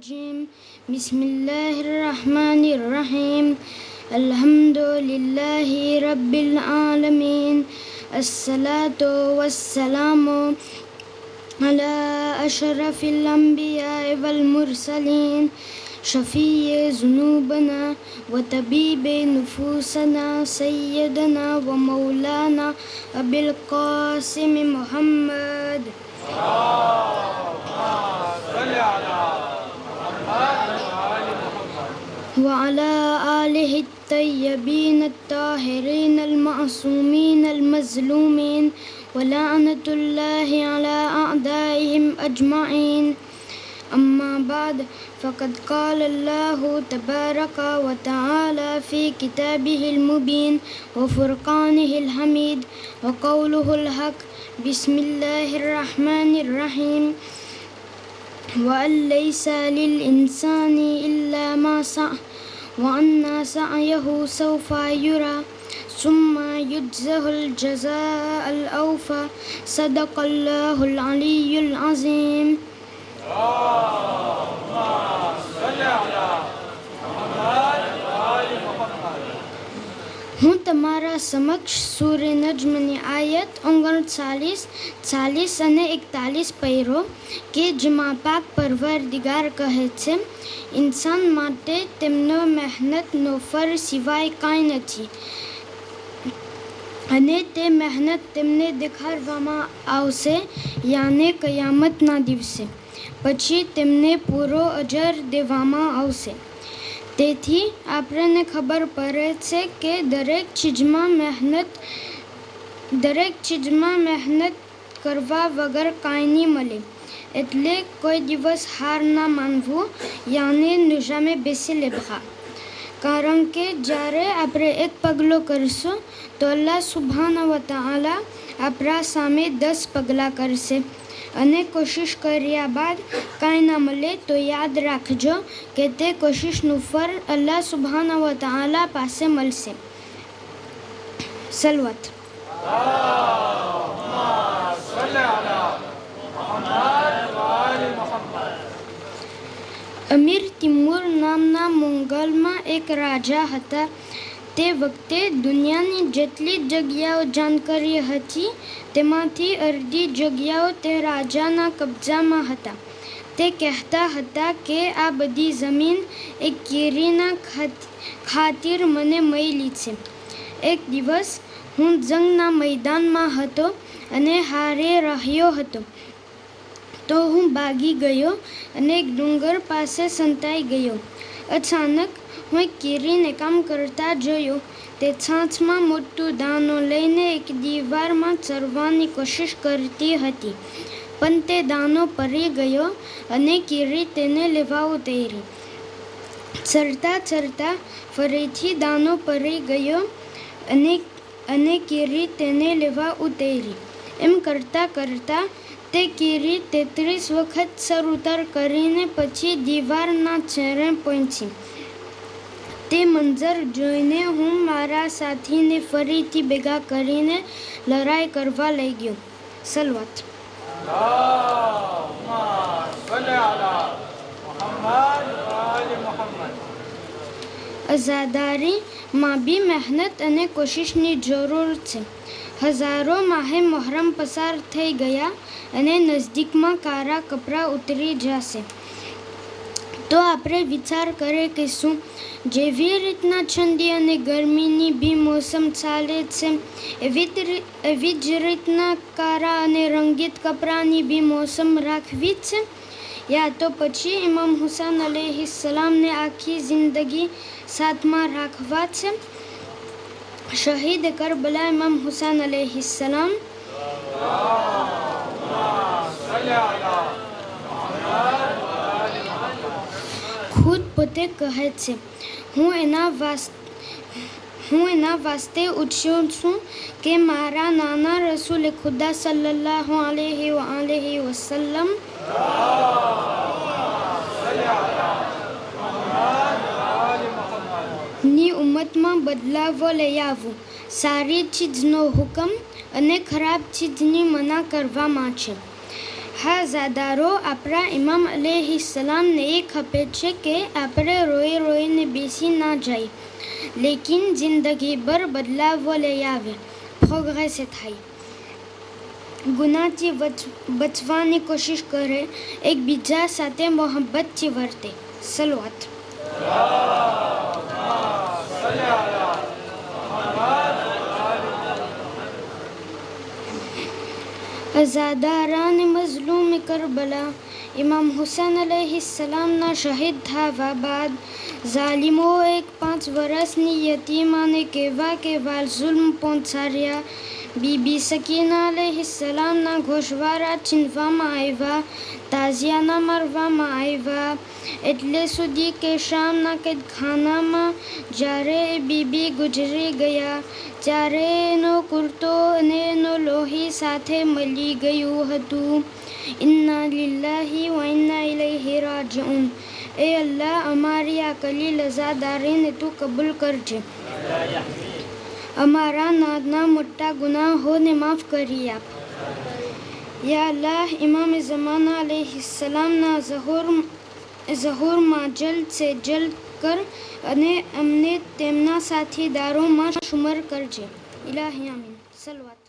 الرجيم بسم الله الرحمن الرحيم الحمد لله رب العالمين الصلاة والسلام على أشرف الأنبياء والمرسلين شفيع ذنوبنا وطبيب نفوسنا سيدنا ومولانا أبي القاسم محمد وعلى آله الطيبين الطاهرين المعصومين المظلومين ولعنة الله على أعدائهم أجمعين أما بعد فقد قال الله تبارك وتعالى في كتابه المبين وفرقانه الحميد وقوله الحق بسم الله الرحمن الرحيم وأن ليس للإنسان إلا ما سعى وأن سعيه سوف يرى ثم يجزه الجزاء الأوفى صدق الله العلي العظيم. હું તમારા સમક્ષ સૂરે નજ્મની આયત 39, 40 અને 41 પૈરો કે જેમાં પાક પરવરદિગાર કહે છે, ઇન્સાન માટે તેમનો મહેનતનો ફળ સિવાય કાંઈ નથી અને તે મહેનત તેમને દેખાડવામાં આવશે યાને કયામતના દિવસે, પછી તેમને પૂરો અજર દેવામાં આવશે. તેથી આપણને ખબર પડે છે કે દરેક ચીજમાં મહેનત કરવા વગર કાંઈ નહીં મળે. એટલે કોઈ દિવસ હાર ના માનવું યાને નિજામે બેસી લેવા. કારણ કે જ્યારે આપણે એક પગલું કરીશું તો અલ્લાહ સુબ્હાનહુ વ તઆલા આપણા સામે 10 પગલાં કરશે અને કોશિશ કર્યા બાદ કાંઈ ના મળે તો યાદ રાખજો કે તે કોશિશનું ફળ અલ્લાહ સુબ્હાનહુ વ તઆલા પાસે મળશે. સલવત. અમીર તિમૂર નામના મોંગલમાં એક રાજા હતા. તે વખતે દુનિયાની જેટલી જગ્યાઓ જાણકારી હતી તેમાંથી અડધી જગ્યાઓ તે રાજાના કબજામાં હતા. તે કહેતા હતા કે આ બધી જમીન એક કીરીના ખાतिर મને મળી છે. એક દિવસ હું જંગના મેદાનમાં હતો અને હારી રહ્યો હતો તો હું ભાગી ગયો અને એક ડુંગર પાસે સંતાઈ ગયો. અચાનક હું એક કીરીને કામ કરતા જોયો. તે છાંચમાં મોટું દાણો લઈને એક દીવારમાં ચડવાની કોશિશ કરતી હતી, પણ તે દાણો પડી ગયો અને કીરી તેને લેવા ઉતરી. ચડતા ચડતા ફરીથી દાણો પડી ગયો અને કીરી તેને લેવા ઉતરી. એમ કરતાં કરતાં તે કીરી 33 વખત સર ઉતર કરીને પછી દીવારના છેડે પહોંચી. તે મંજર જોઈને હું મારા સાથીને ફરીથી ભેગા કરીને લડાઈ કરવા લઈ ગયો. સલવત. આઝાદારીમાં બી મહેનત અને કોશિશની જરૂર છે. હજારો માહે મોહરમ પસાર થઈ ગયા અને નજદીકમાં કાળા કપડાં ઉતરી જશે. તો આપણે વિચાર કરીએ કે શું જેવી રીતના ઠંડી અને ગરમીની બી મોસમ ચાલે છે એવી જ રીતના કાળા અને રંગીત કપડાની બી મોસમ રાખવી છે, યા તો પછી ઇમામ હુસૈન અલૈહિસ્સલામને આખી જિંદગી સાથમાં રાખવા છે. શહીદ કરબલા ઇમામ હુસૈન અલૈહિસ્સલામ ખુદ પોતે કહે છે, હું એના વાસ્તે ઉઠ્યો છું કે મારા નાના રસૂલ ખુદા સલ્લલ્લાહુ અલૈહિ વસલ્લમ ની ઉમ્મતમાં બદલાવો લઈ આવું. સારી ચીજનો હુકમ અને ખરાબ ચીજની મના કરવામાં છે. હા ઝાદારો, આપણા ઇમામ અલૈહિસ્સલામને એ ખપે છે કે આપણે રોઈ રોઈને બેસી ના જાય, લેકિન જિંદગીભર બદલાવો લઈ આવે, પ્રોગ્રેસ થાય. ગુનાહથી બચવાની કોશિશ કરે, એકબીજા સાથે મોહબ્બતથી વર્તે. સલવાત. અઝાદારાને મઝલૂમ કરબલા, ઇમામ હુસૈન અલૈહિસ્સલામના શહીદ થવા બાદ ઝાલિમોએ 5 વર્ષની યતીમાને કેવા ઝુલ્મ પહોંચાડ્યા. બીબી સકીના અલૈહિસ્સલામના ગોશવારા છીનવામાં આવ્યા, તાઝિયાના મારવામાં આવ્યા, એટલે સુધી કે શામના કેદખાનામાં જ્યારે બીબી ગુજરી ગયા ત્યારે એનો કુર્તો અને એનો લોહી સાથે મળી ગયું હતું. ઇન્ના લિલ્લાહી વ ઇન્ના ઇલૈહિ રાજિઉન. એ અલ્લાહ, અમારી આ કલીલ અઝાદારીને તું કબૂલ કરજે, અમારા નાના મોટા ગુનાહોને માફ કરી આપ. યા અલ્લાહ, ઇમામ ઝમાના અલૈહિસ્સલામના ઝહૂરમાં જલ્દ સે જલ્દ કર અને અમને તેમના સાથીદારોમાં શુમાર કરજે. ઇલાહી આમીન. સલવાત.